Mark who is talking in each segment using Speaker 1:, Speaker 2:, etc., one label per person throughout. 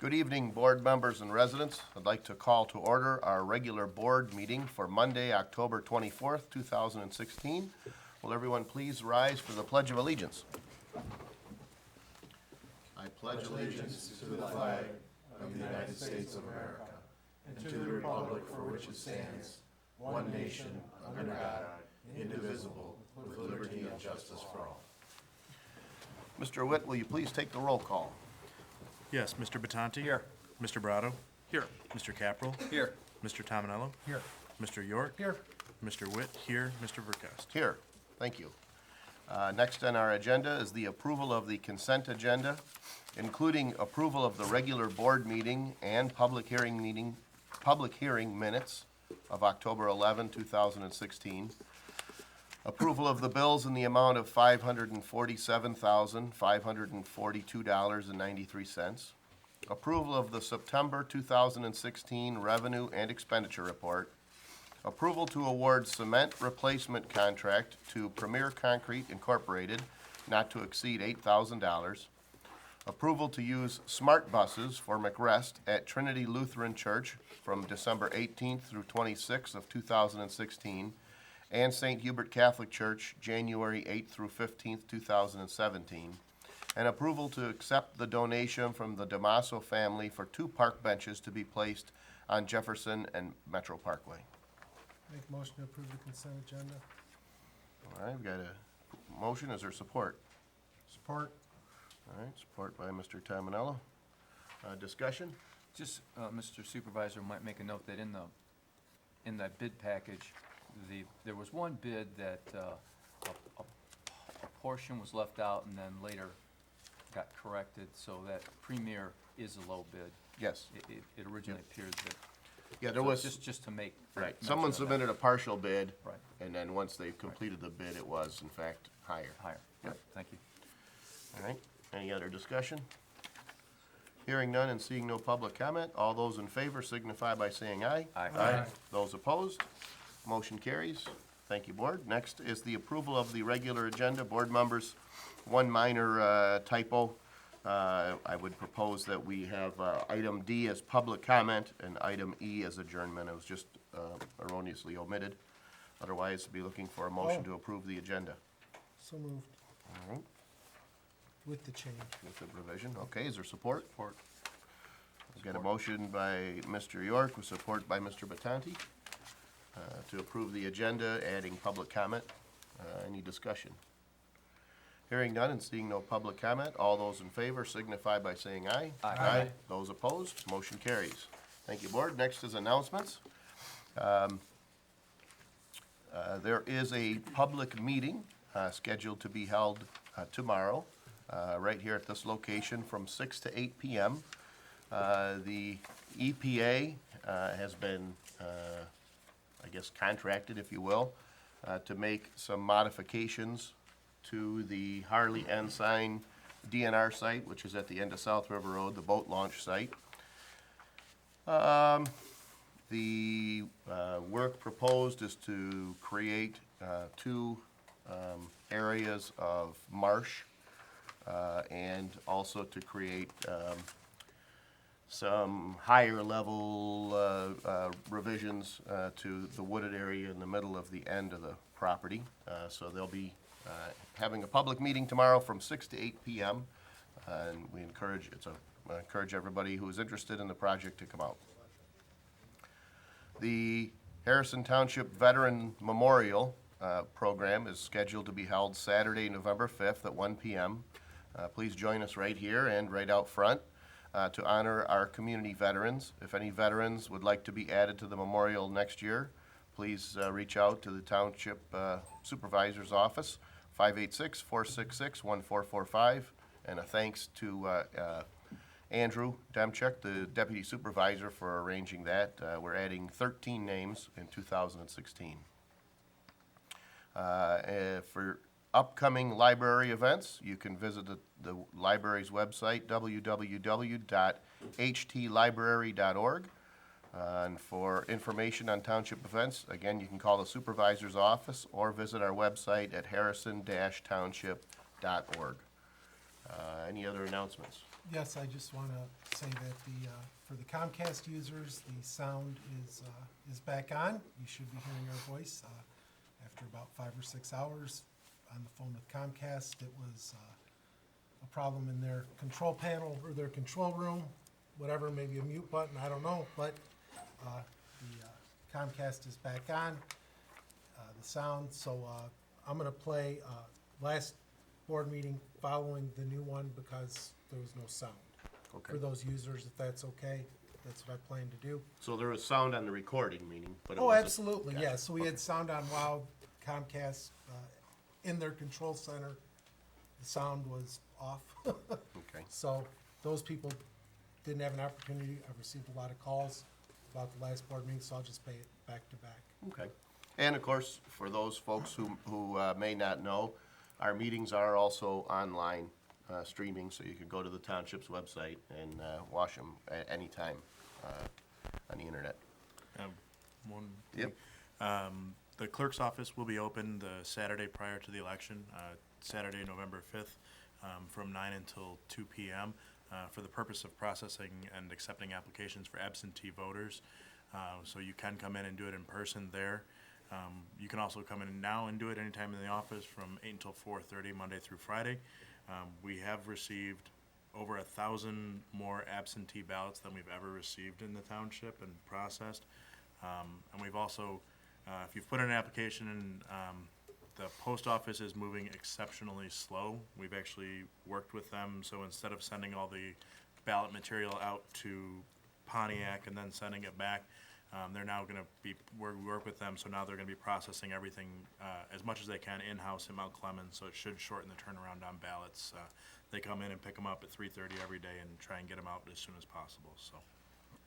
Speaker 1: Good evening, board members and residents. I'd like to call to order our regular board meeting for Monday, October 24th, 2016. Will everyone please rise for the Pledge of Allegiance? I pledge allegiance to the flag of the United States of America and to the republic for which it stands, one nation, under God, indivisible, with liberty and justice for all. Mr. Witt, will you please take the roll call?
Speaker 2: Yes, Mr. Batanti?
Speaker 3: Here.
Speaker 2: Mr. Brado?
Speaker 3: Here.
Speaker 2: Mr. Capral?
Speaker 3: Here.
Speaker 2: Mr. Tominello?
Speaker 3: Here.
Speaker 2: Mr. York?
Speaker 3: Here.
Speaker 2: Mr. Witt? Here. Mr. Verkust?
Speaker 1: Here. Thank you. Next on our agenda is the approval of the consent agenda, including approval of the regular board meeting and public hearing minutes of October 11, 2016. Approval of the bills in the amount of $547,542.93. Approval of the September 2016 revenue and expenditure report. Approval to award cement replacement contract to Premier Concrete Incorporated, not to exceed $8,000. Approval to use smart buses for McRest at Trinity Lutheran Church from December 18th through 26th of 2016, and St. Hubert Catholic Church, January 8th through 15th, 2017. And approval to accept the donation from the Damaso family for 2 park benches to be placed on Jefferson and Metro Parkway.
Speaker 4: Make a motion to approve the consent agenda.
Speaker 1: All right, we've got a motion. Is there support?
Speaker 4: Support.
Speaker 1: All right, support by Mr. Tominello. Discussion?
Speaker 3: Just, Mr. Supervisor might make a note that in the bid package, there was one bid that a portion was left out and then later got corrected, so that Premier is a low bid.
Speaker 1: Yes.
Speaker 3: It originally appeared that.
Speaker 1: Yeah, there
Speaker 3: so
Speaker 1: was,
Speaker 3: just to make.
Speaker 1: right,
Speaker 3: mention
Speaker 1: someone
Speaker 3: of that.
Speaker 1: submitted a partial bid.
Speaker 3: Right.
Speaker 1: And then once they completed the bid, it was in fact higher.
Speaker 3: Higher.
Speaker 1: Yep.
Speaker 3: Right, thank you.
Speaker 1: All right, any other discussion? Hearing none and seeing no public comment, all those in favor signify by saying aye.
Speaker 3: Aye.
Speaker 1: Those opposed, motion carries. Thank you, board. Next is the approval of the regular agenda. Board members, one minor typo. I would propose that we have item D as public comment and item E as adjournment. It was just erroneously omitted. Otherwise, be looking for a motion to approve the agenda.
Speaker 4: So moved.
Speaker 1: All right,
Speaker 4: With the change.
Speaker 1: with the revision. Okay, is there support?
Speaker 3: Support.
Speaker 1: We've got a motion by Mr. York with support by Mr. Batanti to approve the agenda, adding public comment. Any discussion? Hearing none and seeing no public comment, all those in favor signify by saying aye.
Speaker 3: Aye.
Speaker 1: Those opposed, motion carries. Thank you, board. Next is announcements. There is a public meeting scheduled to be held tomorrow, right here at this location from 6 to 8 p.m. The EPA has been, I guess, contracted, if you will, to make some modifications to the Harley Ensign DNR site, which is at the end of South River Road, the boat launch site. The work proposed is to create 2 areas of marsh and also to create some higher level revisions to the wooded area in the middle of the end of the property. So they'll be having a public meeting tomorrow from 6 to 8 p.m. And we encourage, I encourage everybody who is interested in the project to come out. The Harrison Township Veteran Memorial program is scheduled to be held Saturday, November 5th at 1 p.m. Please join us right here and right out front to honor our community veterans. If any veterans would like to be added to the memorial next year, please reach out to the Township Supervisor's Office, 586-466-1445. And a thanks to Andrew Demchuk, the Deputy Supervisor, for arranging that. We're adding 13 names in 2016. For upcoming library events, you can visit the library's website, www.htlibrary.org. And for information on township events, again, you can call the supervisor's office or visit our website at harrison-township.org. Any other announcements?
Speaker 4: Yes, I just want to say that for the Comcast users, the sound is back on. You should be hearing our voice. After about 5 or 6 hours on the phone with Comcast, it was a problem in their control panel or their control room, whatever, maybe a mute button, I don't know, but the Comcast is back on, the sound, so I'm gonna play last board meeting following the new one because there was no sound.
Speaker 1: Okay.
Speaker 4: For those users, if that's okay, that's what I plan to do.
Speaker 1: So there was sound on the recording meeting, but it
Speaker 4: Oh,
Speaker 1: wasn't.
Speaker 4: absolutely,
Speaker 1: Gotcha.
Speaker 4: yeah, so we had sound on while Comcast, in their control center, the sound was off.
Speaker 1: Okay.
Speaker 4: So those people didn't have an opportunity. I've received a lot of calls about the last board meeting, so I'll just pay it back to back.
Speaker 1: Okay. And of course, for those folks who may not know, our meetings are also online streaming, so you could go to the township's website and watch them at any time on the internet.
Speaker 2: One
Speaker 1: Yep.
Speaker 2: The clerk's office will be open the Saturday prior to the election, Saturday, November 5th, from 9 until 2 p.m. For the purpose of processing and accepting applications for absentee voters. So you can come in and do it in person there. You can also come in now and do it anytime in the office from 8 until 4:30, Monday through Friday. We have received over 1,000 more absentee ballots than we've ever received in the township and processed. And we've also, if you've put in an application and the post office is moving exceptionally slow, we've actually worked with them, so instead of sending all the ballot material out to Pontiac and then sending it back, they're now gonna be, we work with them, so now they're gonna be processing everything as much as they can in-house in Mount Clemens, so it should shorten the turnaround on ballots. They come in and pick them up at 3:30 every day and try and get them out as soon as possible, so.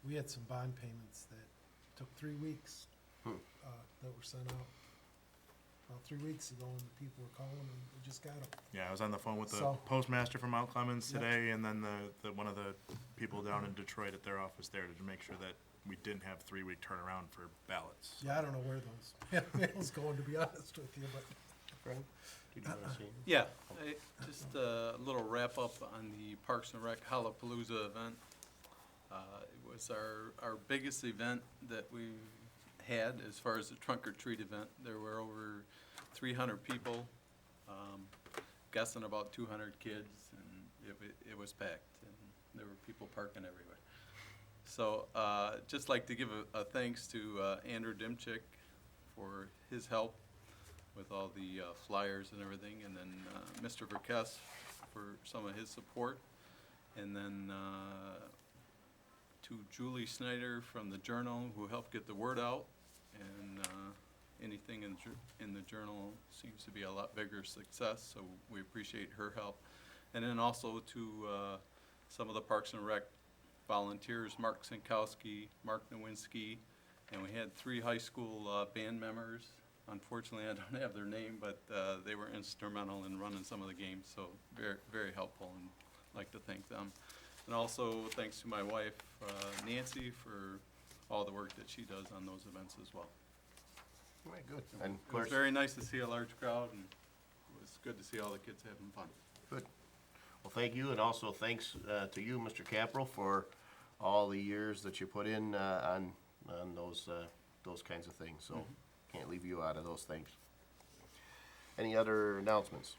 Speaker 4: We had some bond payments that took 3 weeks, that were sent out about 3 weeks ago, and the people were calling and we just got them.
Speaker 2: Yeah, I was on the phone with the
Speaker 4: So-
Speaker 2: postmaster from Mount Clemens
Speaker 4: Yep.
Speaker 2: today, and then one of the people down in Detroit at their office there to make sure that we didn't have 3-week turnaround for ballots.
Speaker 4: Yeah, I don't know where those mail's going, to be honest with you, but
Speaker 1: Frank, did you want to say?
Speaker 5: Yeah, just a little wrap up on the Parks and Rec Hallapalooza event. It was our biggest event that we've had as far as the trunk or treat event. There were over 300 people, guessing about 200 kids, and it was packed, and there were people parking everywhere. So, just like to give a thanks to Andrew Dimchik for his help with all the flyers and everything, and then Mr. Verkes for some of his support, and then to Julie Snyder from the Journal who helped get the word out, and anything in the Journal seems to be a lot bigger success, so we appreciate her help. And then also to some of the Parks and Rec volunteers, Mark Sinkowski, Mark Nowinski, and we had 3 high school band members. Unfortunately, I don't have their name, but they were instrumental in running some of the games, so very, very helpful, and I'd like to thank them. And also, thanks to my wife, Nancy, for all the work that she does on those events as well.
Speaker 1: All right, good. And of
Speaker 5: It was
Speaker 1: course,
Speaker 5: very nice to see a large crowd, and it was good to see all the kids having fun.
Speaker 1: good. Well, thank you, and also thanks to you, Mr. Capral, for all the years that you put in on those kinds of things. So can't leave you out of those things. Any other announcements?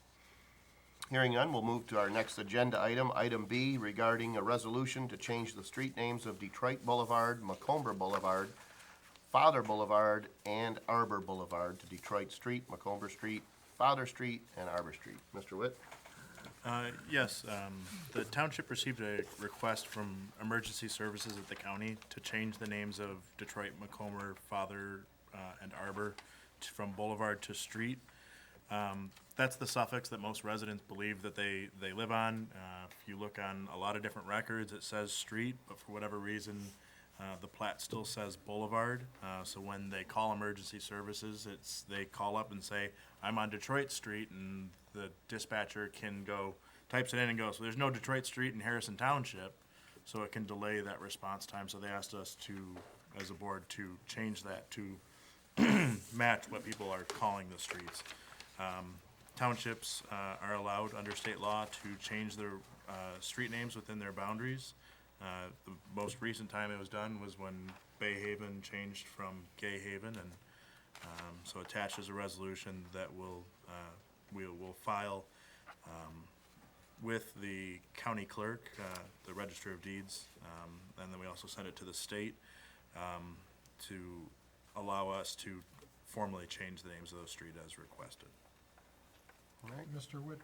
Speaker 1: Hearing none, we'll move to our next agenda item, item B, regarding a resolution to change the street names of Detroit Boulevard, Macomber Boulevard, Father Boulevard, and Arbor Boulevard to Detroit Street, Macomber Street, Father Street, and Arbor Street. Mr. Witt?
Speaker 2: Yes, the township received a request from Emergency Services at the county to change the names of Detroit, Macomber, Father, and Arbor from Boulevard to Street. That's the suffix that most residents believe that they live on. If you look on a lot of different records, it says street, but for whatever reason, the plat still says Boulevard. So when they call Emergency Services, they call up and say, I'm on Detroit Street, and the dispatcher can go, types it in and goes, so there's no Detroit Street in Harrison Township, so it can delay that response time. So they asked us to, as a board, to change that to match what people are calling the streets. townships are allowed under state law to change their street names within their boundaries. The most recent time it was done was when Bay Haven changed from Gay Haven, and so attached is a resolution that we will file with the county clerk, the Register of Deeds, and then we also send it to the state to allow us to formally change the names of those streets as requested.
Speaker 6: Mr. Witt,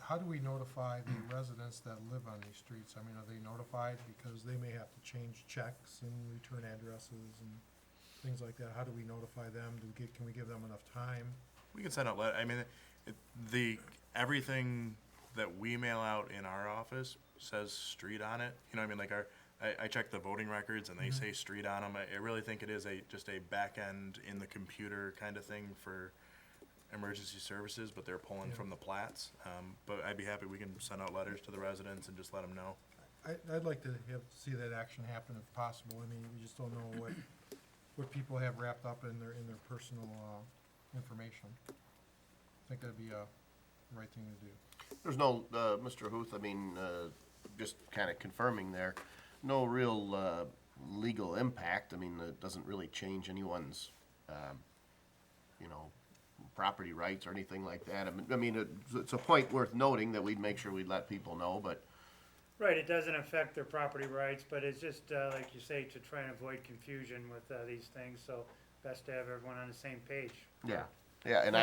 Speaker 6: how do we notify the residents that live on these streets? I mean, are they notified? Because they may have to change checks and return addresses and things like that. How do we notify them? Can we give them enough time?
Speaker 2: We can send out I mean, everything that we mail out in our office says street on it. You know what I mean? Like I check the voting records and they say street on them. I really think it is just a back end in the computer kind of thing for emergency services, but they're pulling from the plats. But I'd be happy, we can send out letters to the residents and just let them know.
Speaker 6: I'd like to see that action happen if possible. I mean, we just don't know what people have wrapped up in their personal information. I think that'd be the right thing to do.
Speaker 1: There's no, Mr. Huth, I mean, just kind of confirming there, no real legal impact. I mean, it doesn't really change anyone's, property rights or anything like that. I mean, it's a point worth noting that we'd make sure we'd let people know, but
Speaker 7: Right, it doesn't affect their property rights, but it's just, like you say, to try and avoid confusion with these things, so best to have everyone on the same page.
Speaker 1: yeah. Yeah, and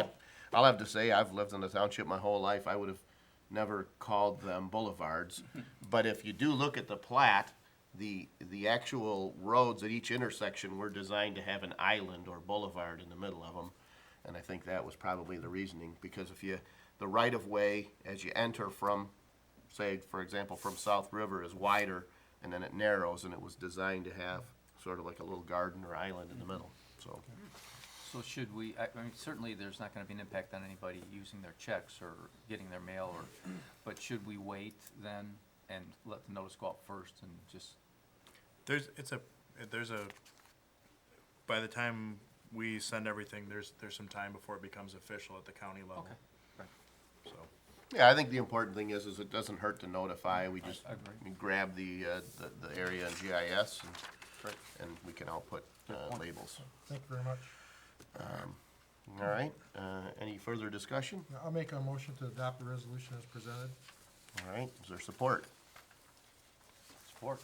Speaker 1: I'll have to say, I've lived in the township my whole life. I would have never called them boulevards. But if you do look at the plat, the actual roads at each intersection were designed to have an island or boulevard in the middle of them. And I think that was probably the reasoning, because the right-of-way, as you enter from, say, for example, from South River is wider, and then it narrows, and it was designed to have sort of like a little garden or island in the middle, so.
Speaker 3: So should we, I mean, certainly there's not gonna be an impact on anybody using their checks or getting their mail, but should we wait then and let the notice go out first and just,
Speaker 2: By the time we send everything, there's some time before it becomes official at the county level.
Speaker 3: okay, right,
Speaker 2: So,
Speaker 1: Yeah, I think the important thing is it doesn't hurt to notify. We just
Speaker 3: I agree.
Speaker 1: we grab the area in GIS
Speaker 3: Right.
Speaker 1: and we can output labels.
Speaker 6: Thank you very much.
Speaker 1: All right, any further discussion?
Speaker 6: I'll make a motion to adopt the resolution as presented.
Speaker 1: All right, is there support?
Speaker 3: Support.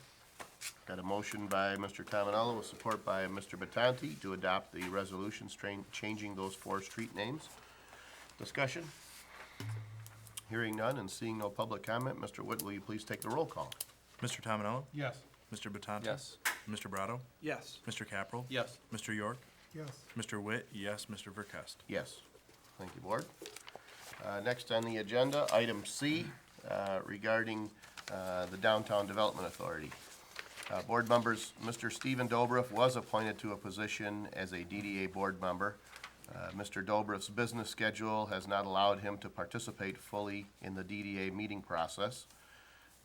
Speaker 1: Got a motion by Mr. Tominello with support by Mr. Batanti to adopt the resolution changing those 4 street names. Discussion? Hearing none and seeing no public comment, Mr. Wood, will you please take the roll call?
Speaker 2: Mr. Tominello?
Speaker 6: Yes.
Speaker 2: Mr. Batanti?
Speaker 3: Yes.
Speaker 2: Mr. Brado?
Speaker 5: Yes.
Speaker 2: Mr. Capral?
Speaker 5: Yes.
Speaker 2: Mr. York?
Speaker 6: Yes.
Speaker 2: Mr. Witt? Yes. Mr. Verkest?
Speaker 1: Yes. Thank you, Board. Next on the agenda, item C, regarding the Downtown Development Authority. Board members, Mr. Stephen Dobruff was appointed to a position as a DDA board member. Mr. Dobruff's business schedule has not allowed him to participate fully in the DDA meeting process.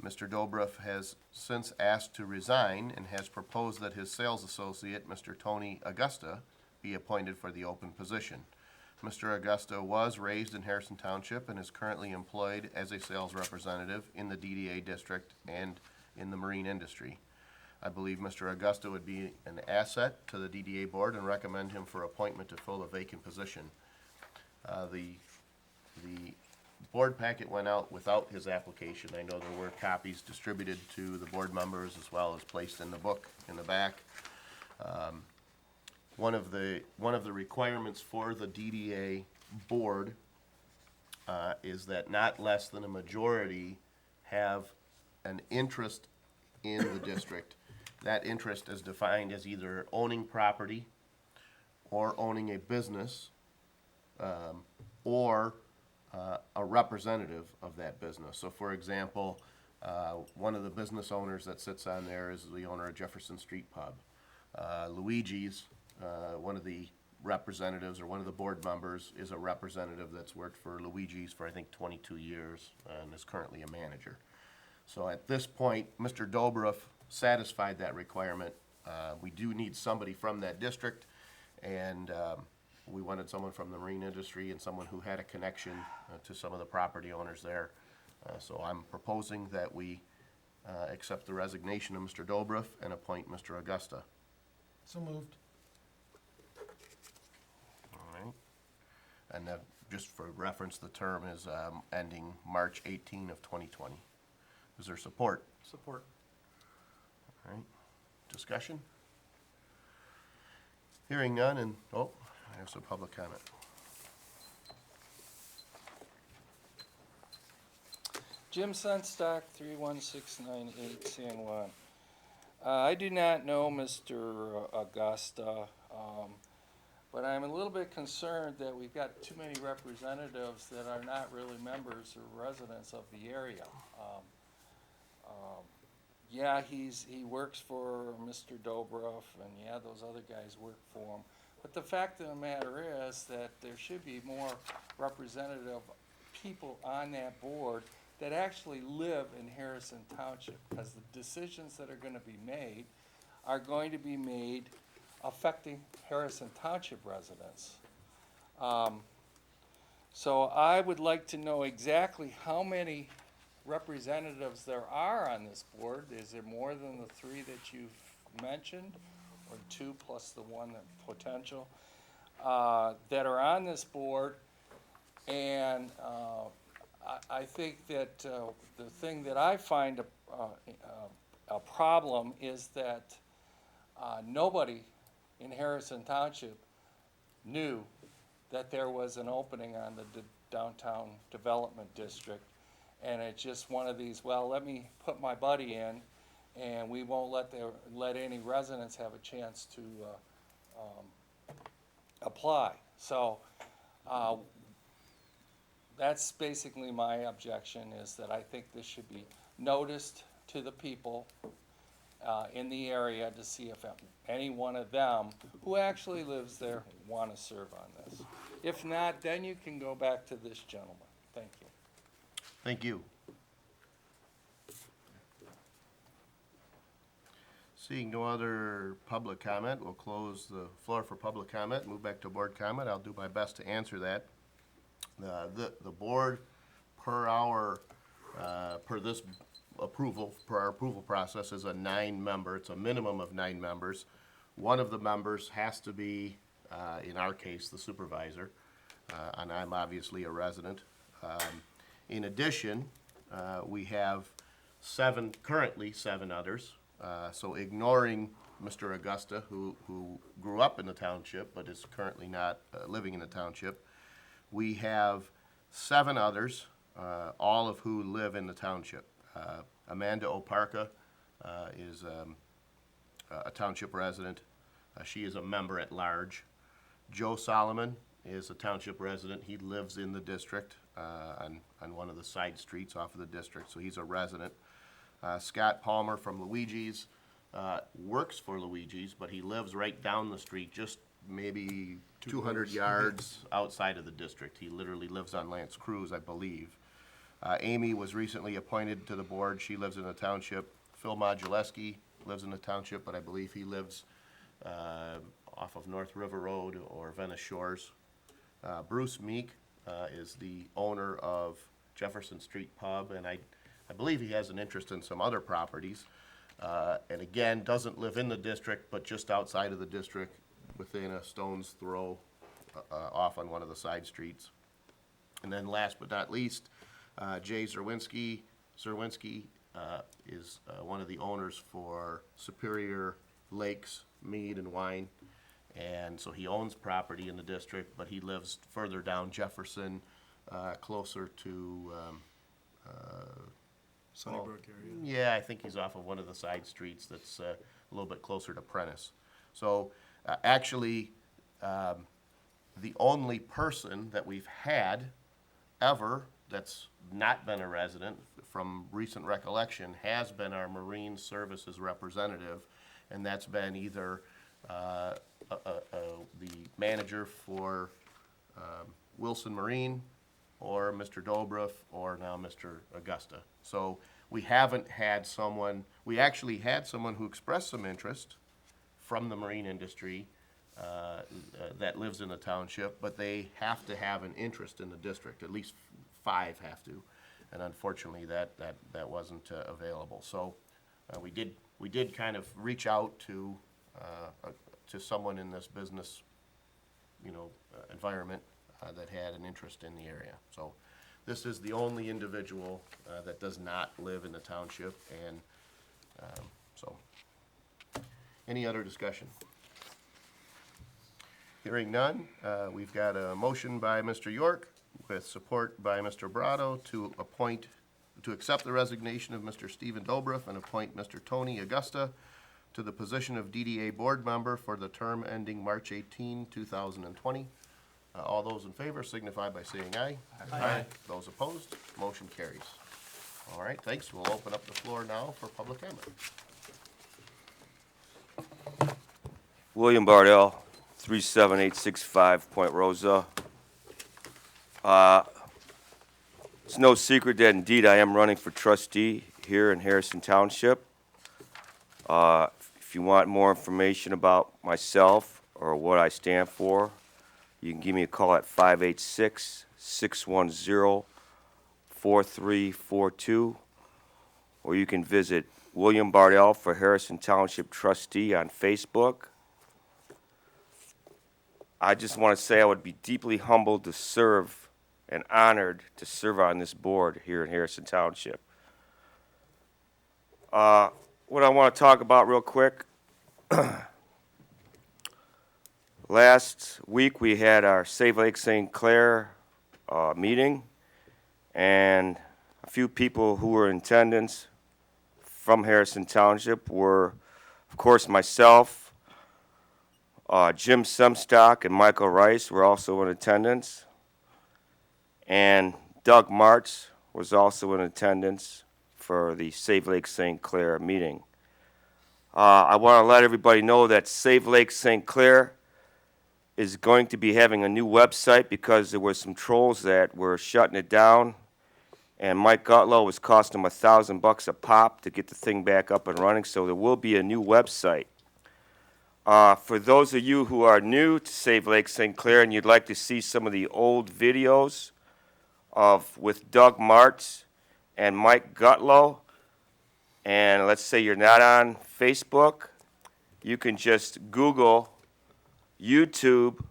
Speaker 1: Mr. Dobruff has since asked to resign and has proposed that his sales associate, Mr. Tony Augusta, be appointed for the open position. Mr. Augusta was raised in Harrison Township and is currently employed as a sales representative in the DDA district and in the marine industry. I believe Mr. Augusta would be an asset to the DDA board and recommend him for appointment to fill a vacant position. The board packet went out without his application. I know there were copies distributed to the board members as well as placed in the book in the back. One of the requirements for the DDA board is that not less than a majority have an interest in the district. That interest is defined as either owning property or owning a business, or a representative of that business. So for example, one of the business owners that sits on there is the owner of Jefferson Street Pub. Luigi's, one of the representatives or one of the board members is a representative that's worked for Luigi's for I think 22 years and is currently a manager. So at this point, Mr. Dobruff satisfied that requirement. We do need somebody from that district, and we wanted someone from the marine industry and someone who had a connection to some of the property owners there. So I'm proposing that we accept the resignation of Mr. Dobruff and appoint Mr. Augusta.
Speaker 4: So moved.
Speaker 1: All right. And that, just for reference, the term is ending March 18 of 2020. Is there support?
Speaker 5: Support.
Speaker 1: All right. Discussion? Hearing none, and, oh, I have some public comment.
Speaker 8: Jim Sunstock, 31698 San Juan. I do not know Mr. Augusta, but I'm a little bit concerned that we've got too many representatives that are not really members or residents of the area. Yeah, he works for Mr. Dobruff, and yeah, those other guys work for him. But the fact of the matter is that there should be more representative people on that board that actually live in Harrison Township, because the decisions that are gonna be made are going to be made affecting Harrison Township residents. So I would like to know exactly how many representatives there are on this board. Is there more than the 3 that you've mentioned, or 2 plus the 1 that potential, that are on this board? And I think that the thing that I find a problem is that nobody in Harrison Township knew that there was an opening on the downtown development district. And it's just one of these, well, let me put my buddy in, and we won't let any residents have a chance to apply. So that's basically my objection, is that I think this should be noticed to the people in the area to see if any one of them who actually lives there want to serve on this. If not, then you can go back to this gentleman. Thank you.
Speaker 1: Thank you. Seeing no other public comment, we'll close the floor for public comment, move back to board comment. I'll do my best to answer that. The board, per our approval process, is a 9-member, it's a minimum of 9 members. One of the members has to be, in our case, the supervisor, and I'm obviously a resident. In addition, we have currently seven others. So ignoring Mr. Augusta, who grew up in the township but is currently not living in the township, we have 7 others, all of who live in the township. Amanda Oparka is a township resident. She is a member at large. Joe Solomon is a township resident. He lives in the district on one of the side streets off of the district, so he's a resident. Scott Palmer from Luigi's works for Luigi's, but he lives right down the street, just maybe 200 yards outside of the district. He literally lives on Lance Cruz, I believe. Amy was recently appointed to the board. She lives in the township. Phil Moduleski lives in the township, but I believe he lives off of North River Road or Venice Shores. Bruce Meek is the owner of Jefferson Street Pub, and I believe he has an interest in some other properties. And again, doesn't live in the district, but just outside of the district, within a stone's throw off on one of the side streets. And then last but not least, Jay Zerwinski is one of the owners for Superior Lakes Mead and Wine. And so he owns property in the district, but he lives further down Jefferson, closer to,
Speaker 2: Sunnybrook area.
Speaker 1: yeah, I think he's off of one of the side streets that's a little bit closer to Prentice. So actually, the only person that we've had ever that's not been a resident from recent recollection has been our Marine Services representative, and that's been either the manager for Wilson Marine, or Mr. Dobruff, or now Mr. Augusta. So we haven't had someone, we actually had someone who expressed some interest from the marine industry that lives in the township, but they have to have an interest in the district, at least 5 have to. And unfortunately, that wasn't available. So we did kind of reach out to someone in this business, environment that had an interest in the area. So this is the only individual that does not live in the township, and so. Any other discussion? Hearing none, we've got a motion by Mr. York with support by Mr. Brado to accept the resignation of Mr. Stephen Dobruff and appoint Mr. Tony Augusta to the position of DDA board member for the term ending March 18, 2020. All those in favor signify by saying aye. Aye. Those opposed, motion carries. All right, thanks. We'll open up the floor now for public comment.
Speaker 9: William Bardell, 37865 Point Rosa. It's no secret that indeed I am running for trustee here in Harrison Township. If you want more information about myself or what I stand for, you can give me a call at 586-610-4342, or you can visit William Bardell for Harrison Township Trustee on Facebook. I just want to say I would be deeply humbled to serve and honored to serve on this board here in Harrison Township. What I want to talk about real quick, last week we had our Save Lake St. Clair meeting, and a few people who were in attendance from Harrison Township were, of course, myself, Jim Semstock and Michael Rice were also in attendance, and Doug Martz was also in attendance for the Save Lake St. Clair meeting. I want to let everybody know that Save Lake St. Clair is going to be having a new website because there were some trolls that were shutting it down, and Mike Gutlow was costing him $1,000 a pop to get the thing back up and running, so there will be a new website. For those of you who are new to Save Lake St. Clair and you'd like to see some of the old videos with Doug Martz and Mike Gutlow, and let's say you're not on Facebook, you can just Google YouTube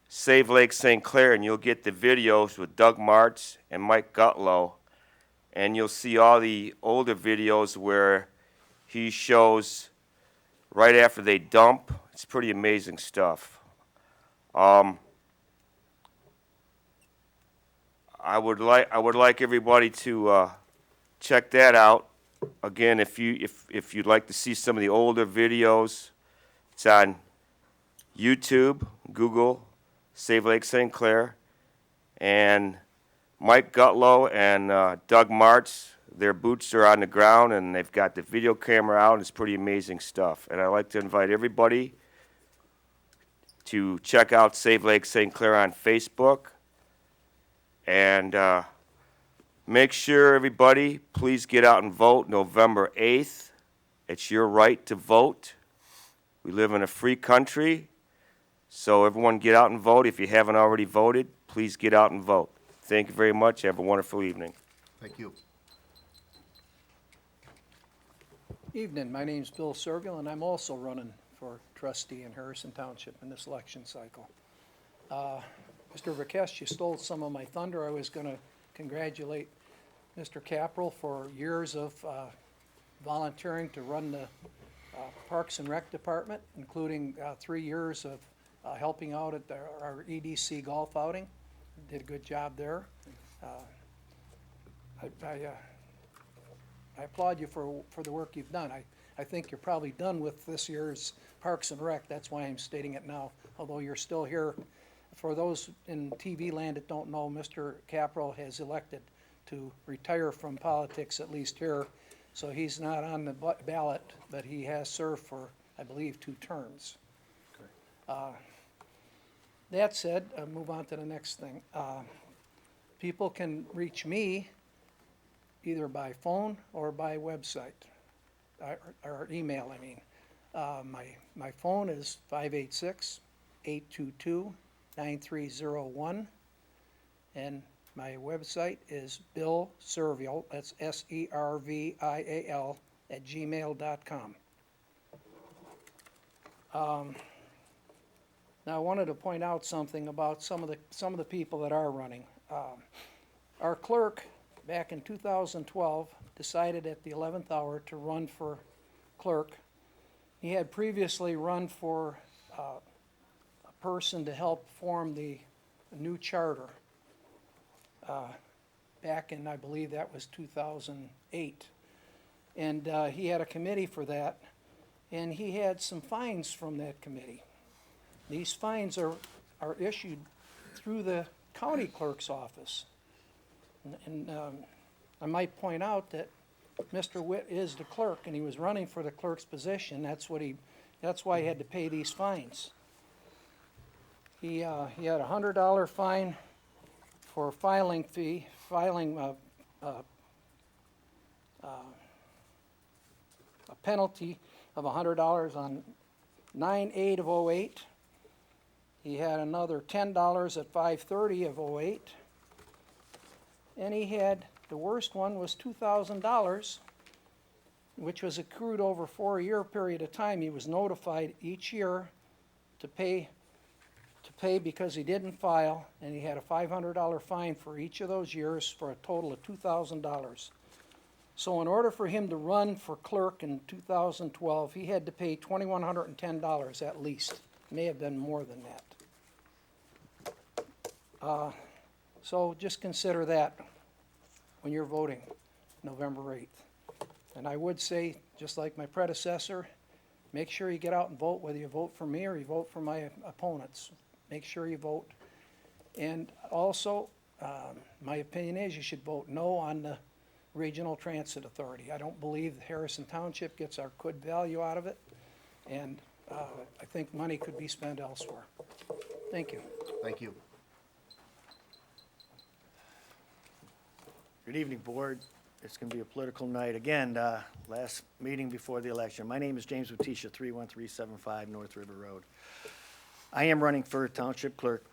Speaker 9: Save Lake St. Clair and you'll get the videos with Doug Martz and Mike Gutlow, and you'll see all the older videos where he shows right after they dump. It's pretty amazing stuff. I would like everybody to check that out. Again, if you'd like to see some of the older videos, it's on YouTube. Google Save Lake St. Clair, and Mike Gutlow and Doug Martz. Their boots are on the ground, and they've got the video camera out, and it's pretty amazing stuff. And I'd like to invite everybody to check out Save Lake St. Clair on Facebook. And make sure, everybody, please get out and vote November 8th. It's your right to vote. We live in a free country, so everyone get out and vote. If you haven't already voted, please get out and vote. Thank you very much. Have a wonderful evening.
Speaker 1: Thank you.
Speaker 10: Evening, my name's Bill Sergel, and I'm also running for trustee in Harrison Township in this election cycle. Mr. Rakesh, you stole some of my thunder. I was going to congratulate Mr. Caprell for years of volunteering to run the Parks and Rec Department, including 3 years of helping out at our EDC golf outing. Did a good job there. I applaud you for the work you've done. I think you're probably done with this year's Parks and Rec. That's why I'm stating it now, although you're still here. For those in TV land that don't know, Mr. Caprell has elected to retire from politics, at least here. So he's not on the ballot, but he has served for, I believe, 2 terms. That said, I'll move on to the next thing. People can reach me either by phone or by website, or email, I mean. My phone is 586-822-9301, and my website is Bill Servial, that's Servial, @gmail.com. Now, I wanted to point out something about some of the people that are running. Our clerk, back in 2012, decided at the 11th hour to run for clerk. He had previously run for a person to help form the new charter back in, I believe that was 2008. And he had a committee for that, and he had some fines from that committee. These fines are issued through the county clerk's office. And I might point out that Mr. Witt is the clerk, and he was running for the clerk's position. That's why he had to pay these fines. He had a $100 fine for filing a penalty of $100 on 9/8 of '08. He had another $10 at 5/30 of '08. And he had, the worst one was $2,000, which was accrued over a 4-year period of time. He was notified each year to pay because he didn't file, and he had a $500 fine for each of those years for a total of $2,000. So in order for him to run for clerk in 2012, he had to pay $2,110 at least. May have been more than that. So just consider that when you're voting November 8th. And I would say, just like my predecessor, make sure you get out and vote, whether you vote for me or you vote for my opponents. Make sure you vote. And also, my opinion is you should vote no on the Regional Transit Authority. I don't believe Harrison Township gets our good value out of it, and I think money could be spent elsewhere. Thank you.
Speaker 1: Thank you.
Speaker 11: Good evening, Board. It's going to be a political night. Again, last meeting before the election. My name is James Batisha, 31375 North River Road. I am running for Township Clerk.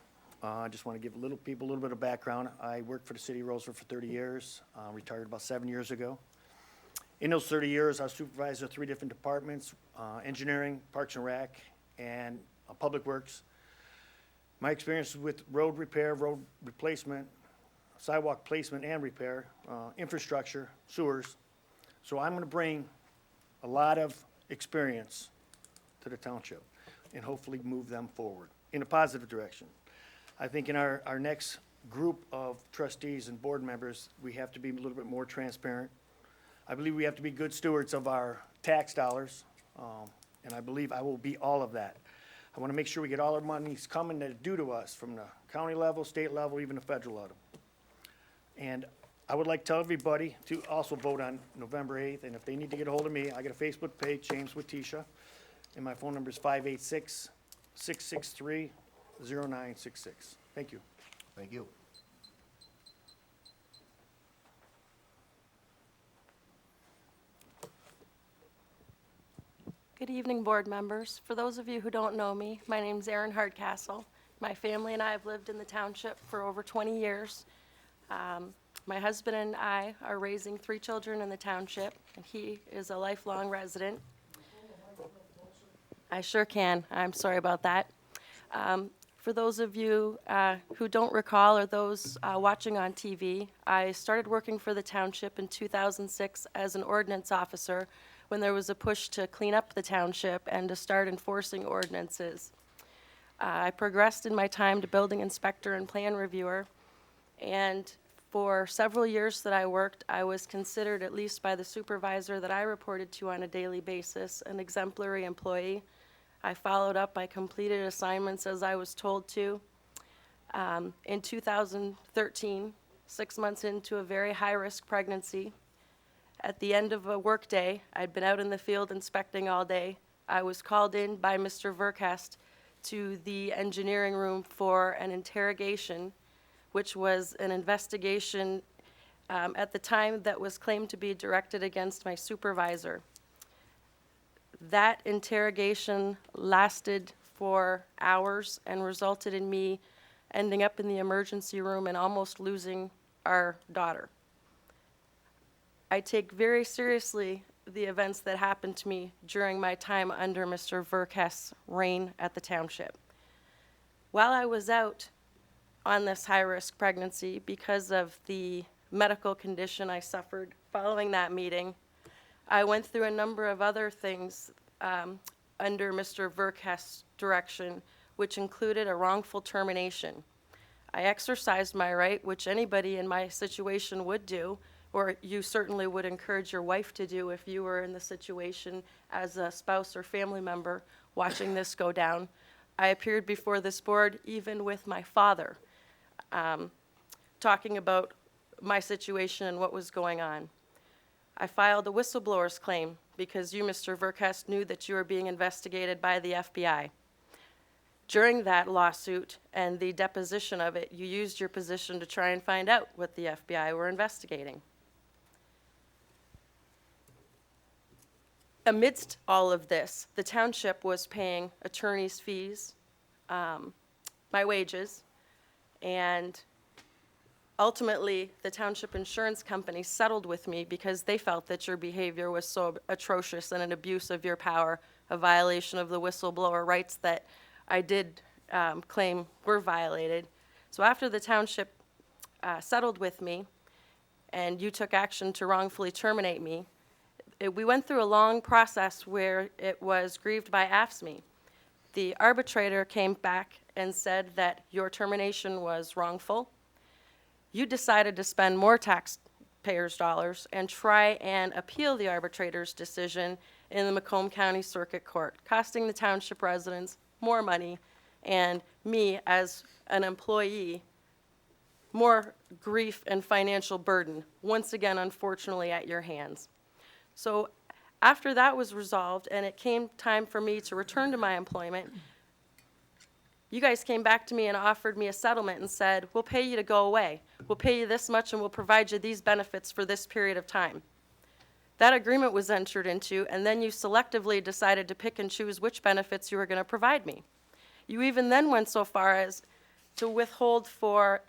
Speaker 11: I just want to give people a little bit of background. I worked for the City of Roseville for 30 years, retired about 7 years ago. In those 30 years, I supervised 3 different departments, engineering, Parks and Rec, and Public Works. My experience with road repair, road replacement, sidewalk placement and repair, infrastructure, sewers. So I'm going to bring a lot of experience to the township and hopefully move them forward in a positive direction. I think in our next group of trustees and board members, we have to be a little bit more transparent. I believe we have to be good stewards of our tax dollars, and I believe I will be all of that. I want to make sure we get all our monies coming that are due to us from the county level, state level, even the federal level. And I would like to tell everybody to also vote on November 8th, and if they need to get a hold of me, I got a Facebook page, James Watisha, and my phone number is 586-663-0966. Thank you.
Speaker 1: Thank you.
Speaker 12: Good evening, board members. For those of you who don't know me, my name's Erin Hardcastle. My family and I have lived in the township for over 20 years. My husband and I are raising 3 children in the township, and he is a lifelong resident. I sure can. I'm sorry about that. For those of you who don't recall, or those watching on TV, I started working for the township in 2006 as an ordinance officer when there was a push to clean up the township and to start enforcing ordinances. I progressed in my time to building inspector and plan reviewer, and for several years that I worked, I was considered, at least by the supervisor that I reported to on a daily basis, an exemplary employee. I followed up, I completed assignments as I was told to. In 2013, 6 months into a very high-risk pregnancy, at the end of a workday, I'd been out in the field inspecting all day. I was called in by Mr. Verkast to the engineering room for an interrogation, which was an investigation at the time that was claimed to be directed against my supervisor. That interrogation lasted for hours and resulted in me ending up in the emergency room and almost losing our daughter. I take very seriously the events that happened to me during my time under Mr. Verkest's reign at the township. While I was out on this high-risk pregnancy because of the medical condition I suffered following that meeting, I went through a number of other things under Mr. Verkest's direction, which included a wrongful termination. I exercised my right, which anybody in my situation would do, or you certainly would encourage your wife to do if you were in the situation as a spouse or family member watching this go down. I appeared before this board even with my father, talking about my situation and what was going on. I filed a whistleblower's claim because you, Mr. Verkest, knew that you were being investigated by the FBI. During that lawsuit and the deposition of it, you used your position to try and find out what the FBI were investigating. Amidst all of this, the township was paying attorney's fees, my wages, and ultimately, the township insurance company settled with me because they felt that your behavior was so atrocious and an abuse of your power, a violation of the whistleblower rights that I did claim were violated. So after the township settled with me and you took action to wrongfully terminate me, we went through a long process where it was grieved by AFSCME. The arbitrator came back and said that your termination was wrongful. You decided to spend more taxpayers' dollars and try and appeal the arbitrator's decision in the Macomb County Circuit Court, costing the township residents more money and me as an employee more grief and financial burden, once again, unfortunately, at your hands. So after that was resolved and it came time for me to return to my employment, you guys came back to me and offered me a settlement and said, we'll pay you to go away. We'll pay you this much and we'll provide you these benefits for this period of time. That agreement was entered into, and then you selectively decided to pick and choose which benefits you were going to provide me. You even then went so far as to withhold for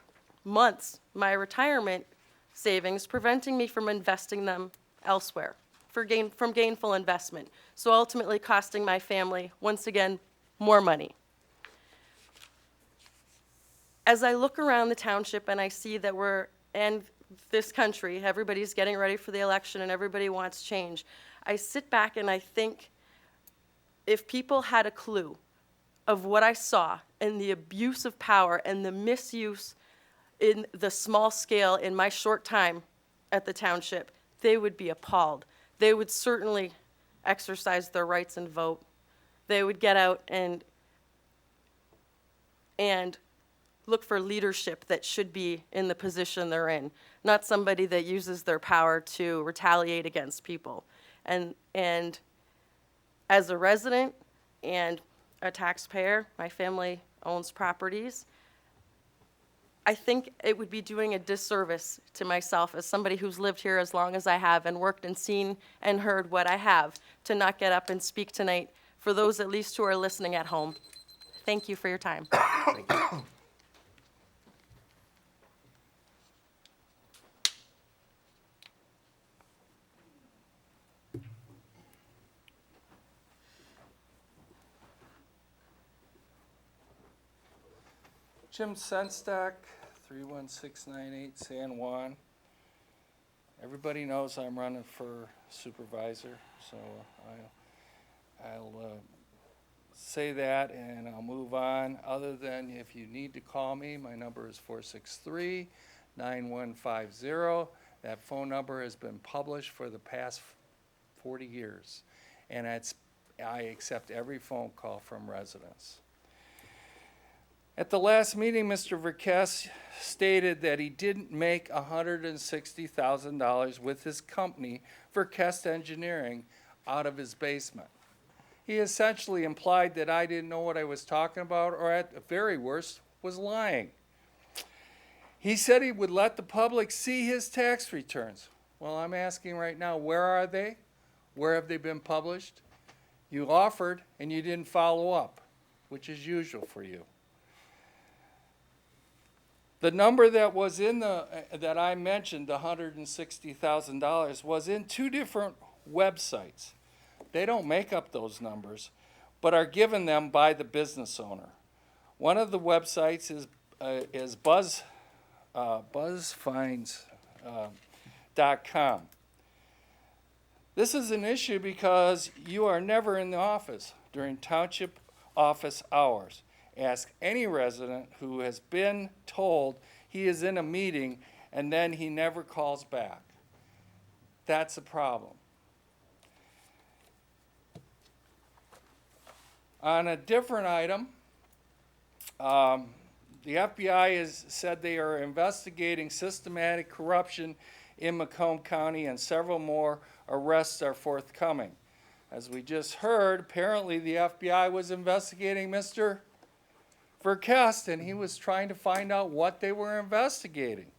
Speaker 12: months my retirement savings, preventing me from investing them elsewhere from gainful investment, so ultimately costing my family, once again, more money. As I look around the township and I see that and this country, everybody's getting ready for the election and everybody wants change, I sit back and I think if people had a clue of what I saw and the abuse of power and the misuse in the small scale in my short time at the township, they would be appalled. They would certainly exercise their rights and vote. They would get out and look for leadership that should be in the position they're in, not somebody that uses their power to retaliate against people. And as a resident and a taxpayer, my family owns properties, I think it would be doing a disservice to myself as somebody who's lived here as long as I have and worked and seen and heard what I have to not get up and speak tonight for those at least who are listening at home. Thank you for your time.
Speaker 1: Thank you.
Speaker 8: Jim Senstock, 31698 San Juan. Everybody knows I'm running for supervisor, so I'll say that and I'll move on. Other than if you need to call me, my number is 463-9150. That phone number has been published for the past 40 years, and I accept every phone call from residents. At the last meeting, Mr. Verkest stated that he didn't make $160,000 with his company, Verkest Engineering, out of his basement. He essentially implied that I didn't know what I was talking about, or at the very worst, was lying. He said he would let the public see his tax returns. Well, I'm asking right now, where are they? Where have they been published? You offered and you didn't follow up, which is usual for you. The number that was in that I mentioned, the $160,000, was in two different websites. They don't make up those numbers, but are given them by the business owner. One of the websites is buzzfinds.com. This is an issue because you are never in the office during township office hours. Ask any resident who has been told he is in a meeting and then he never calls back. That's a problem. On a different item, the FBI has said they are investigating systematic corruption in Macomb County, and several more arrests are forthcoming. As we just heard, apparently the FBI was investigating Mr. Verkest, and he was trying to find out what they were investigating.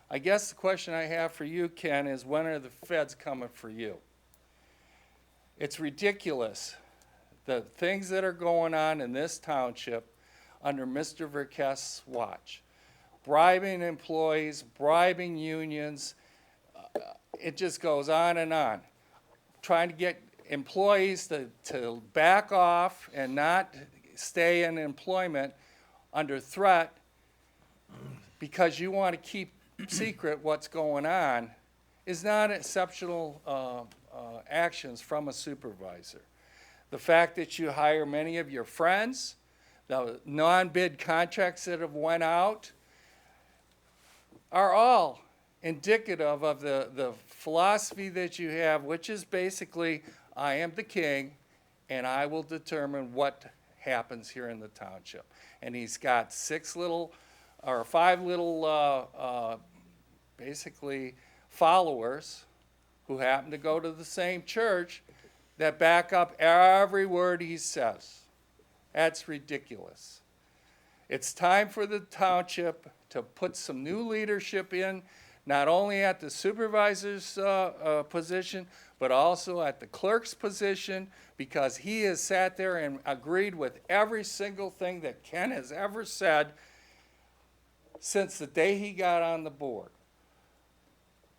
Speaker 8: I guess the question I have for you, Ken, is when are the feds coming for you? It's ridiculous, the things that are going on in this township under Mr. Verkest's watch. Bribing employees, bribing unions, it just goes on and on. Trying to get employees to back off and not stay in employment under threat because you want to keep secret what's going on is not exceptional actions from a supervisor. The fact that you hire many of your friends, the non-bid contracts that have went out are all indicative of the philosophy that you have, which is basically, I am the king and I will determine what happens here in the township. And he's got five little basically followers who happen to go to the same church that back up every word he says. That's ridiculous. It's time for the township to put some new leadership in, not only at the supervisor's position, but also at the clerk's position, because he has sat there and agreed with every single thing that Ken has ever said since the day he got on the board.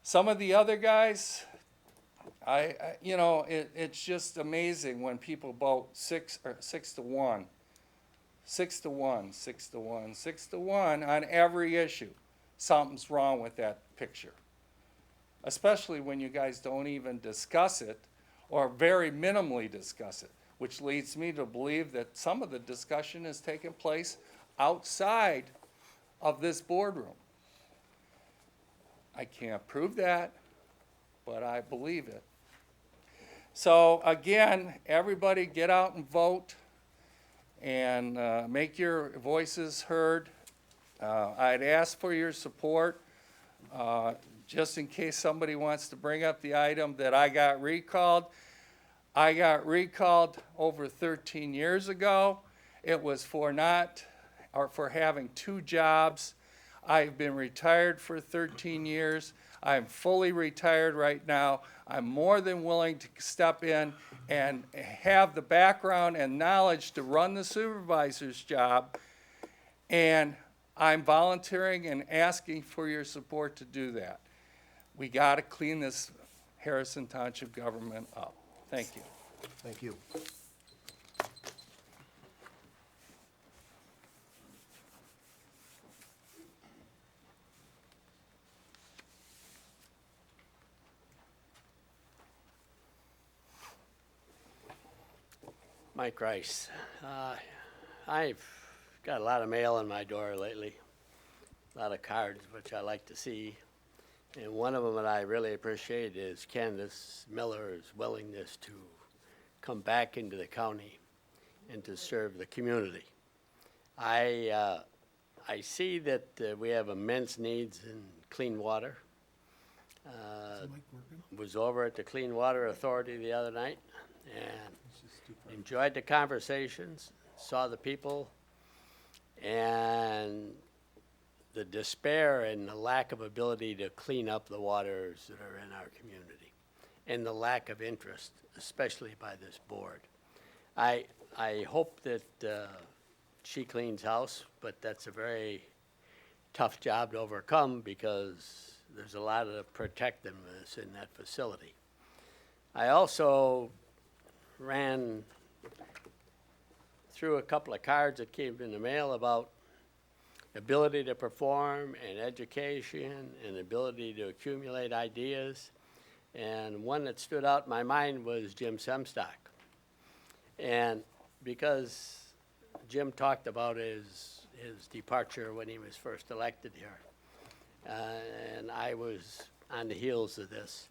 Speaker 8: Some of the other guys, it's just amazing when people vote 6 to 1 on every issue. Something's wrong with that picture. Especially when you guys don't even discuss it or very minimally discuss it, which leads me to believe that some of the discussion has taken place outside of this boardroom. I can't prove that, but I believe it. So again, everybody get out and vote and make your voices heard. I'd ask for your support, just in case somebody wants to bring up the item that I got recalled. I got recalled over 13 years ago. It was for having 2 jobs. I've been retired for 13 years. I'm fully retired right now. I'm more than willing to step in and have the background and knowledge to run the supervisor's job. And I'm volunteering and asking for your support to do that. We got to clean this Harrison Township government up. Thank you.
Speaker 1: Thank you.
Speaker 13: Mike Rice. I've got a lot of mail on my door lately, a lot of cards, which I like to see. And one of them that I really appreciate is Candace Miller's willingness to come back into the county and to serve the community. I see that we have immense needs in clean water. Was over at the Clean Water Authority the other night and enjoyed the conversations, saw the people, and the despair and the lack of ability to clean up the waters that are in our community, and the lack of interest, especially by this board. I hope that she cleans house, but that's a very tough job to overcome because there's a lot of protectiveness in that facility. I also ran through a couple of cards that came in the mail about ability to perform and education and ability to accumulate ideas. And one that stood out in my mind was Jim Semstock. And because Jim talked about his departure when he was first elected here, and I was on the heels of this,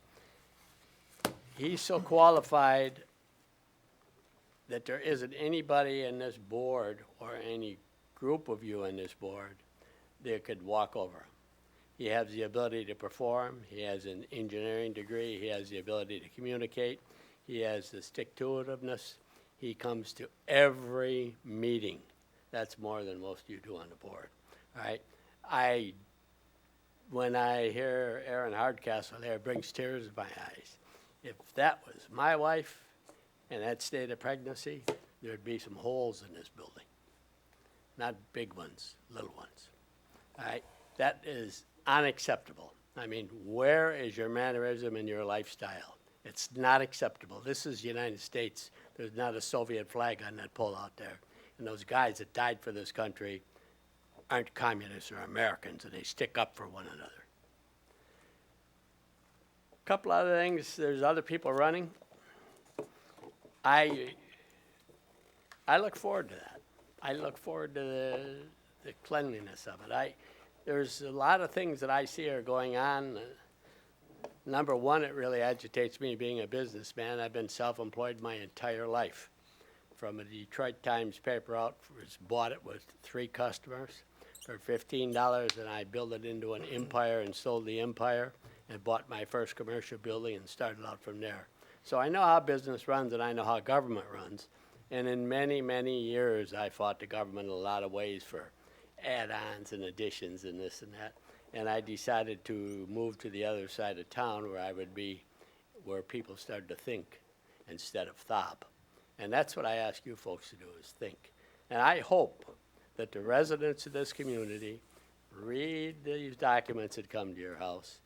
Speaker 13: he's so qualified that there isn't anybody in this board or any group of you in this board that could walk over him. He has the ability to perform, he has an engineering degree, he has the ability to communicate, he has the stick-to-itiveness, he comes to every meeting. That's more than most of you do on the board, all right? When I hear Aaron Hardcastle there, it brings tears to my eyes. If that was my wife in that state of pregnancy, there'd be some holes in this building. Not big ones, little ones. All right? That is unacceptable. I mean, where is your mannerism and your lifestyle? It's not acceptable. This is the United States. There's not a Soviet flag on that pole out there. And those guys that died for this country aren't communists or Americans, and they stick up for one another. A couple other things. There's other people running. I look forward to that. I look forward to the cleanliness of it. There's a lot of things that I see are going on. Number one, it really agitates me being a businessman. I've been self-employed my entire life. From a Detroit Times paper out, bought it with 3 customers for $15, and I built it into an empire and sold the empire and bought my first commercial building and started out from there. So I know how business runs and I know how government runs. And in many, many years, I fought the government in a lot of ways for add-ons and additions and this and that. And I decided to move to the other side of town where I would be, where people started to think instead of thop. And that's what I ask you folks to do, is think. And I hope that the residents of this community read these documents that come to your house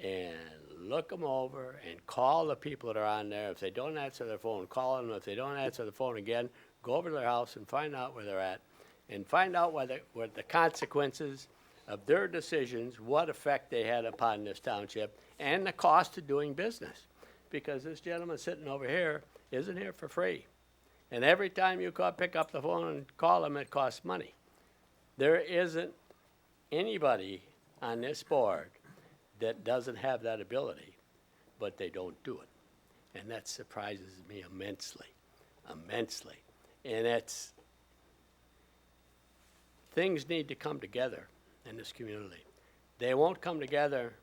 Speaker 13: and look them over and call the people that are on there. If they don't answer their phone, call them. If they don't answer the phone again, go over to their house and find out where they're at and find out what the consequences of their decisions, what effect they had upon this township, and the cost of doing business. Because this gentleman sitting over here isn't here for free. And every time you pick up the phone and call him, it costs money. There isn't anybody on this board that doesn't have that ability, but they don't do it. And that surprises me immensely, immensely. And things need to come together in this community. They won't come together,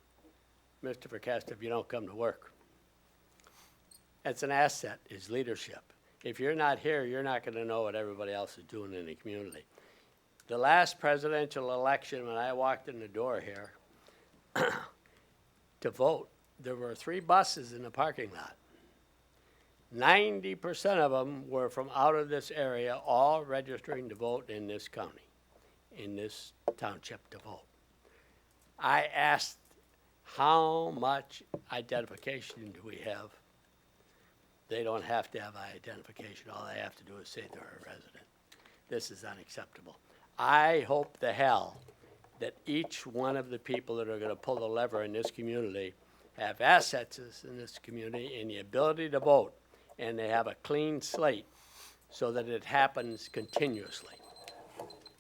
Speaker 13: Mr. Verkast, if you don't come to work. That's an asset, is leadership. If you're not here, you're not going to know what everybody else is doing in the community. The last presidential election, when I walked in the door here to vote, there were 3 buses in the parking lot. 90% of them were from out of this area, all registering to vote in this county, in this township to vote. I asked, how much identification do we have? They don't have to have identification. All they have to do is say they're a resident. This is unacceptable. I hope the hell that each one of the people that are going to pull the lever in this community have assets in this community and the ability to vote, and they have a clean slate so that it happens continuously.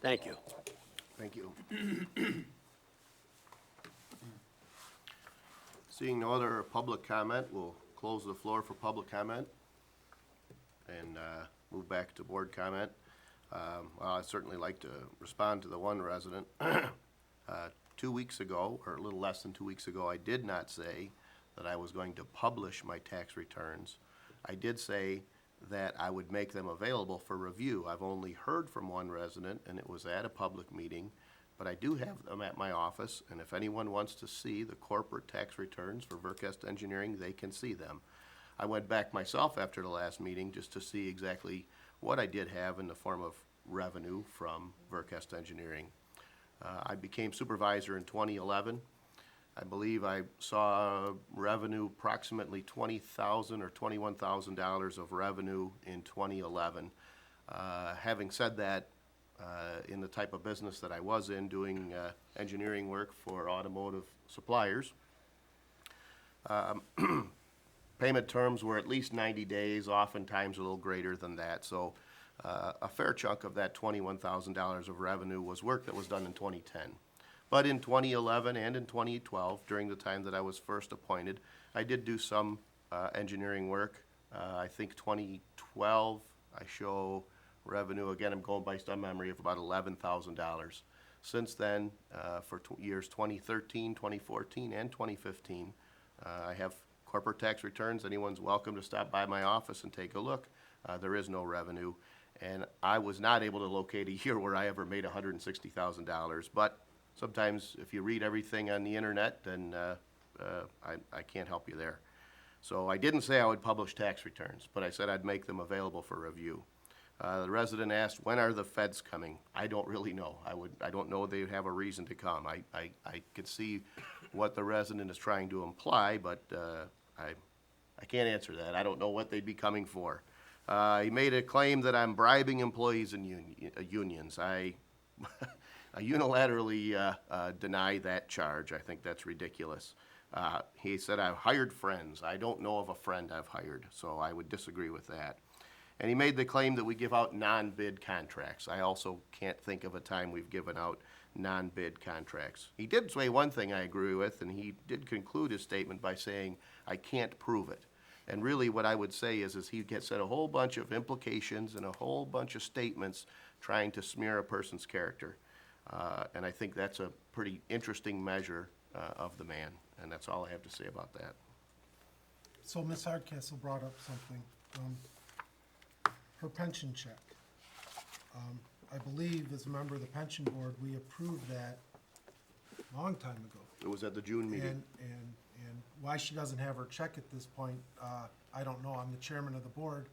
Speaker 13: Thank you.
Speaker 1: Thank you. Seeing no other public comment, we'll close the floor for public comment and move back to board comment. Well, I'd certainly like to respond to the one resident. 2 weeks ago, or a little less than 2 weeks ago, I did not say that I was going to publish my tax returns. I did say that I would make them available for review. I've only heard from one resident, and it was at a public meeting, but I do have them at my office, and if anyone wants to see the corporate tax returns for Verkast Engineering, they can see them. I went back myself after the last meeting just to see exactly what I did have in the form of revenue from Verkest Engineering. I became supervisor in 2011. I believe I saw revenue approximately $20,000 or $21,000 of revenue in 2011. Having said that, in the type of business that I was in, doing engineering work for automotive suppliers, payment terms were at least 90 days, oftentimes a little greater than that. So a fair chunk of that $21,000 of revenue was work that was done in 2010. But in 2011 and in 2012, during the time that I was first appointed, I did do some engineering work. I think 2012, I show revenue, again, I'm going based on memory, of about $11,000. Since then, for years 2013, 2014, and 2015, I have corporate tax returns. Anyone's welcome to stop by my office and take a look. There is no revenue. And I was not able to locate a year where I ever made $160,000. But sometimes if you read everything on the internet, then I can't help you there. So I didn't say I would publish tax returns, but I said I'd make them available for review. The resident asked, when are the feds coming? I don't really know. I don't know they have a reason to come. I could see what the resident is trying to imply, but I can't answer that. I don't know what they'd be coming for. He made a claim that I'm bribing employees and unions. I unilaterally deny that charge. I think that's ridiculous. He said I've hired friends. I don't know of a friend I've hired, so I would disagree with that. And he made the claim that we give out non-bid contracts. I also can't think of a time we've given out non-bid contracts. He did say one thing I agree with, and he did conclude his statement by saying, I can't prove it. And really what I would say is he said a whole bunch of implications and a whole bunch of statements trying to smear a person's character. And I think that's a pretty interesting measure of the man. And that's all I have to say about that.
Speaker 4: So Ms. Hardcastle brought up something. Her pension check. I believe as a member of the pension board, we approved that a long time ago.
Speaker 1: It was at the June meeting.
Speaker 4: And why she doesn't have her check at this point, I don't know. I'm the chairman of the board,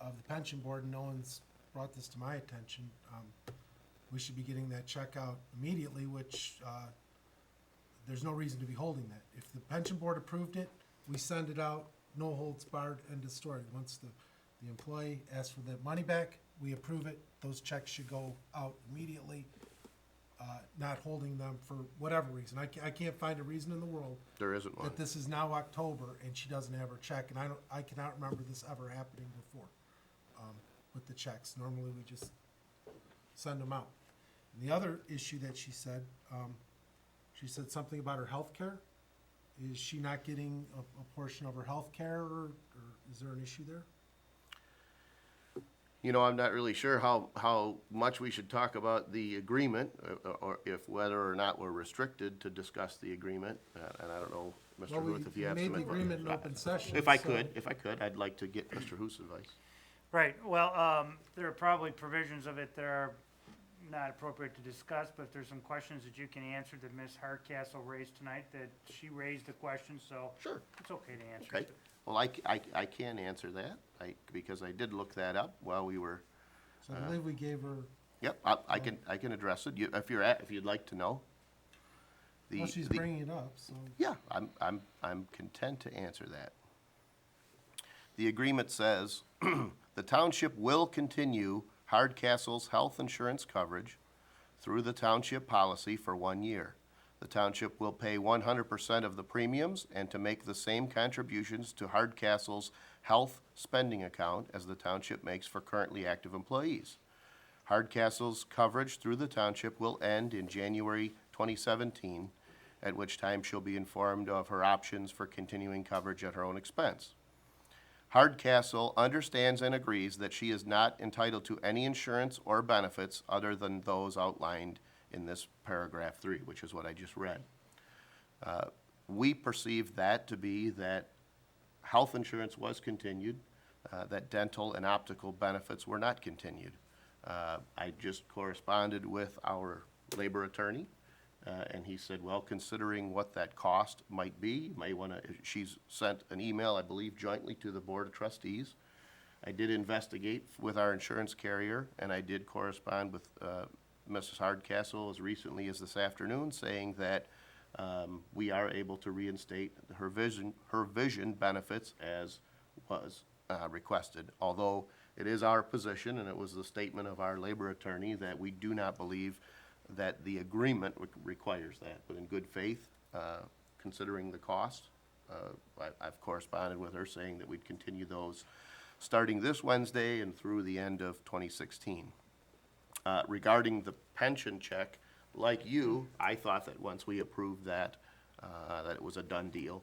Speaker 4: of the pension board, and no one's brought this to my attention. We should be getting that check out immediately, which there's no reason to be holding that. If the pension board approved it, we send it out, no holds barred, end of story. Once the employee asks for the money back, we approve it, those checks should go out immediately, not holding them for whatever reason. I can't find a reason in the world
Speaker 1: There isn't one.
Speaker 4: that this is now October and she doesn't have her check, and I cannot remember this ever happening before, with the checks. Normally, we just send them out. And the other issue that she said something about her health care. Is she not getting a portion of her health care, or is there an issue there?
Speaker 1: You know, I'm not really sure how much we should talk about the agreement, or if whether or not we're restricted to discuss the agreement. And I don't know, Mr.
Speaker 4: Well,
Speaker 1: Huth, if you have some
Speaker 4: we made the
Speaker 1: advice.
Speaker 4: agreement in open session.
Speaker 1: If I
Speaker 4: so-
Speaker 1: could, I'd like to get Mr. Huth's advice.
Speaker 7: Right, well, there are probably provisions of it that are not appropriate to discuss, but if there's some questions that you can answer that Ms. Hardcastle raised tonight, that she raised the question, so.
Speaker 1: Sure.
Speaker 7: It's okay to answer.
Speaker 1: Okay. Well, I can answer that, because I did look that up while we were,
Speaker 4: So I believe we gave her,
Speaker 1: yep, I can address it, if you'd like to know.
Speaker 4: well, she's bringing it up, so.
Speaker 1: Yeah, I'm content to answer that. The agreement says, the township will continue Hardcastle's health insurance coverage through the township policy for 1 year. The township will pay 100% of the premiums and to make the same contributions to Hardcastle's health spending account as the township makes for currently active employees. Hardcastle's coverage through the township will end in January 2017, at which time she'll be informed of her options for continuing coverage at her own expense. Hardcastle understands and agrees that she is not entitled to any insurance or benefits other than those outlined in this paragraph 3, which is what I just read. We perceive that to be that health insurance was continued, that dental and optical benefits were not continued. I just corresponded with our labor attorney, and he said, well, considering what that cost might be, you may want to, she's sent an email, I believe, jointly to the Board of Trustees, I did investigate with our insurance carrier, and I did correspond with Mrs. Hardcastle as recently as this afternoon, saying that we are able to reinstate her vision benefits as was requested. Although it is our position, and it was the statement of our labor attorney, that we do not believe that the agreement requires that. But in good faith, considering the cost, I've corresponded with her saying that we'd continue those starting this Wednesday and through the end of 2016. Regarding the pension check, like you, I thought that once we approved that, that it was a done deal.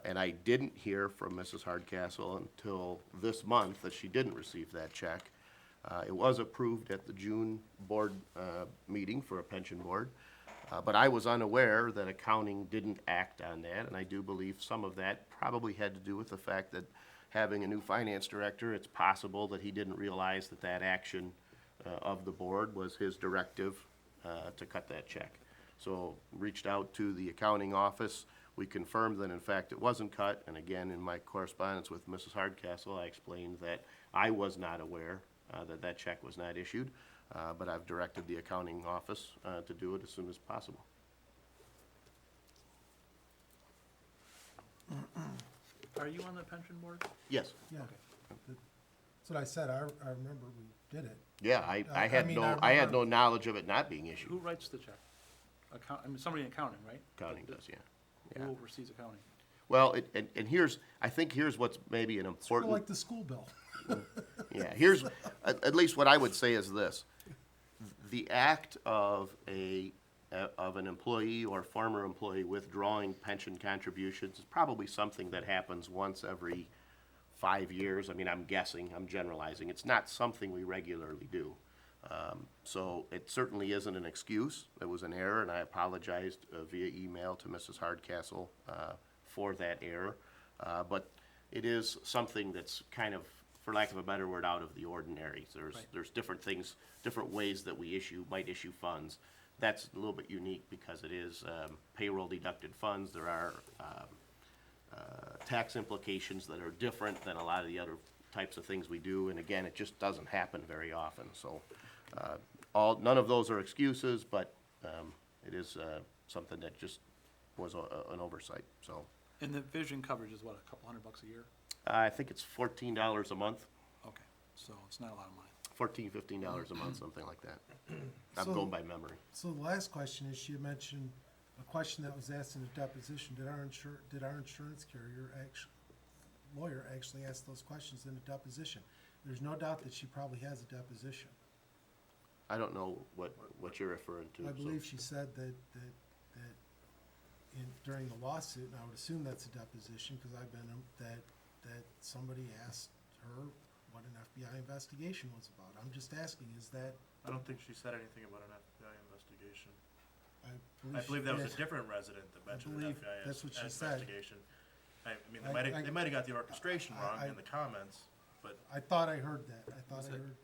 Speaker 1: And I didn't hear from Mrs. Hardcastle until this month that she didn't receive that check. It was approved at the June board meeting for a pension board, but I was unaware that accounting didn't act on that, and I do believe some of that probably had to do with the fact that having a new finance director, it's possible that he didn't realize that that action of the board was his directive to cut that check. So reached out to the accounting office. We confirmed that in fact it wasn't cut, and again, in my correspondence with Mrs. Hardcastle, I explained that I was not aware that that check was not issued, but I've directed the accounting office to do it as soon as possible.
Speaker 14: Are you on the pension board?
Speaker 1: Yes.
Speaker 4: Yeah. That's what I said, I remember we did it.
Speaker 1: Yeah, I had
Speaker 4: mean,
Speaker 1: no,
Speaker 4: I
Speaker 1: I had
Speaker 4: remember-
Speaker 1: no knowledge of it not being issued.
Speaker 14: Who writes the check? I mean, somebody in accounting, right?
Speaker 1: Accounting does, yeah.
Speaker 14: Who oversees accounting?
Speaker 1: Well, and here's, I think here's what's maybe an
Speaker 4: Sort of
Speaker 1: important.
Speaker 4: like the school bill.
Speaker 1: Yeah, here's, at least what I would say is this. The act of an employee or former employee withdrawing pension contributions is probably something that happens once every 5 years. I mean, I'm guessing, I'm generalizing. It's not something we regularly do. So it certainly isn't an excuse. It was an error, and I apologized via email to Mrs. Hardcastle for that error. But it is something that's kind of, for lack of a better word, out of the ordinary. There's different things, different ways that we might issue funds. That's a little bit unique because it is payroll deducted funds. There are tax implications that are different than a lot of the other types of things we do. And again, it just doesn't happen very often. So none of those are excuses, but it is something that just was an oversight. So
Speaker 14: And the vision coverage is what, a couple $100 a year?
Speaker 1: I think it's $14 a month,
Speaker 14: Okay, so it's not a lot of money.
Speaker 1: $14, $15 a month, something like that. I'm
Speaker 4: So-
Speaker 1: going by memory.
Speaker 4: So the last question is, she had mentioned a question that was asked in a deposition, did our insurance carrier lawyer actually ask those questions in a deposition? There's no doubt that she probably has a deposition.
Speaker 1: I don't know what you're referring to.
Speaker 4: I
Speaker 1: so-
Speaker 4: believe she said that during the lawsuit, and I would assume that's a deposition, because I've been, that somebody asked her what an FBI investigation was about. I'm just asking, is that?
Speaker 2: I don't think she said anything about an FBI investigation.
Speaker 4: I
Speaker 2: I believe that was
Speaker 4: she
Speaker 2: a
Speaker 4: did.
Speaker 2: different resident that mentioned an
Speaker 4: believe
Speaker 2: FBI
Speaker 4: that's what she said.
Speaker 2: investigation. I mean,
Speaker 4: I-
Speaker 2: they might have got the orchestration wrong
Speaker 4: I-
Speaker 2: in the comments, but
Speaker 4: I thought I heard that. I thought I heard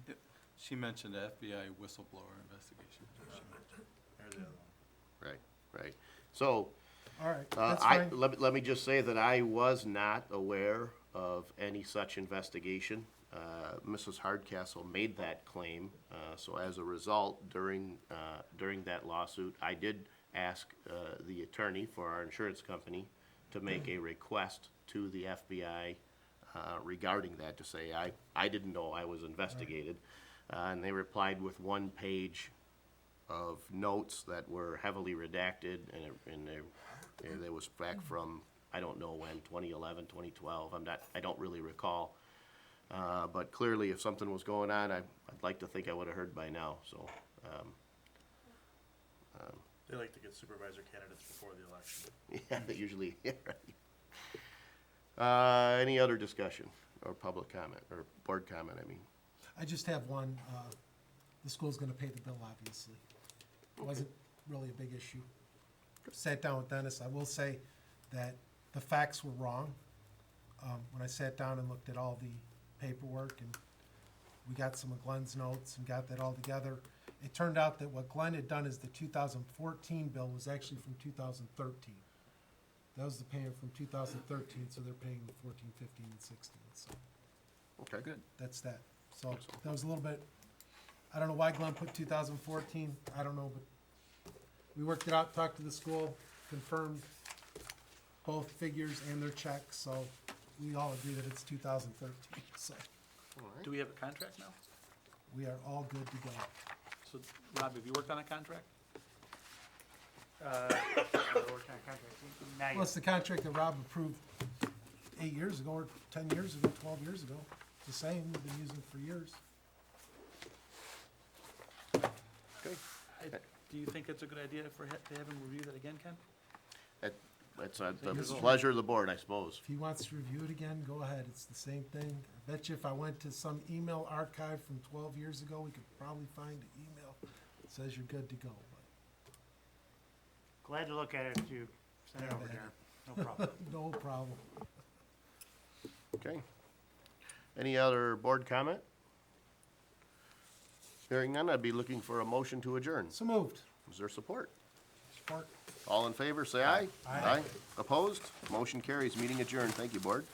Speaker 4: that.
Speaker 5: She mentioned the FBI whistleblower investigation.
Speaker 2: there's the other one.
Speaker 1: Right. So,
Speaker 4: All right, that's
Speaker 1: I,
Speaker 4: fine.
Speaker 1: let me just say that I was not aware of any such investigation. Mrs. Hardcastle made that claim, so as a result, during that lawsuit, I did ask the attorney for our insurance company to make a request to the FBI regarding that, to say, I didn't know I was investigated. And they replied with one page of notes that were heavily redacted, and it was back from, I don't know when, 2011, 2012, I don't really recall. But clearly, if something was going on, I'd like to think I would have heard by now, so.
Speaker 2: They like to get supervisor candidates before the election.
Speaker 1: Yeah, they usually, yeah, right. Any other discussion, or public comment, or board comment, I mean?
Speaker 4: I just have one, the school's gonna pay the bill, obviously. It wasn't really a big issue. Sat down with Dennis, I will say that the facts were wrong. When I sat down and looked at all the paperwork, and we got some of Glenn's notes and got that all together, it turned out that what Glenn had done is the 2014 bill was actually from 2013. That was the payment from 2013, so they're paying the 14, 15, and 16, so.
Speaker 1: Okay.
Speaker 3: Good.
Speaker 4: That's that. So that was a little bit, I don't know why Glenn put 2014, I don't know, but we worked it out, talked to the school, confirmed both figures and their checks, so we all agree that it's 2013, so
Speaker 14: Do we have a contract now?
Speaker 4: we are all good to go.
Speaker 14: So, Rob, have you worked on a contract?
Speaker 7: What kind of contract? Not yet.
Speaker 4: Well, it's the contract that Rob approved 8 years ago, or 10 years ago, 12 years ago. It's the same, we've been using it for years.
Speaker 14: Do you think it's a good idea to have him review that again, Ken?
Speaker 1: It's the pleasure of the board, I suppose.
Speaker 4: If he wants to review it again, go ahead, it's the same thing. I bet you if I went to some email archive from 12 years ago, we could probably find an email that says you're good to go,
Speaker 7: Glad to look at it if you send it over there. No problem.
Speaker 4: but no problem.
Speaker 1: Okay. Any other board comment? Hearing none, I'd be looking for a motion to adjourn.
Speaker 4: So moved.
Speaker 1: Is there support?
Speaker 4: Support.
Speaker 1: All in favor, say aye.
Speaker 4: Aye.
Speaker 1: Opposed? Motion carries. Meeting adjourned. Thank you, board.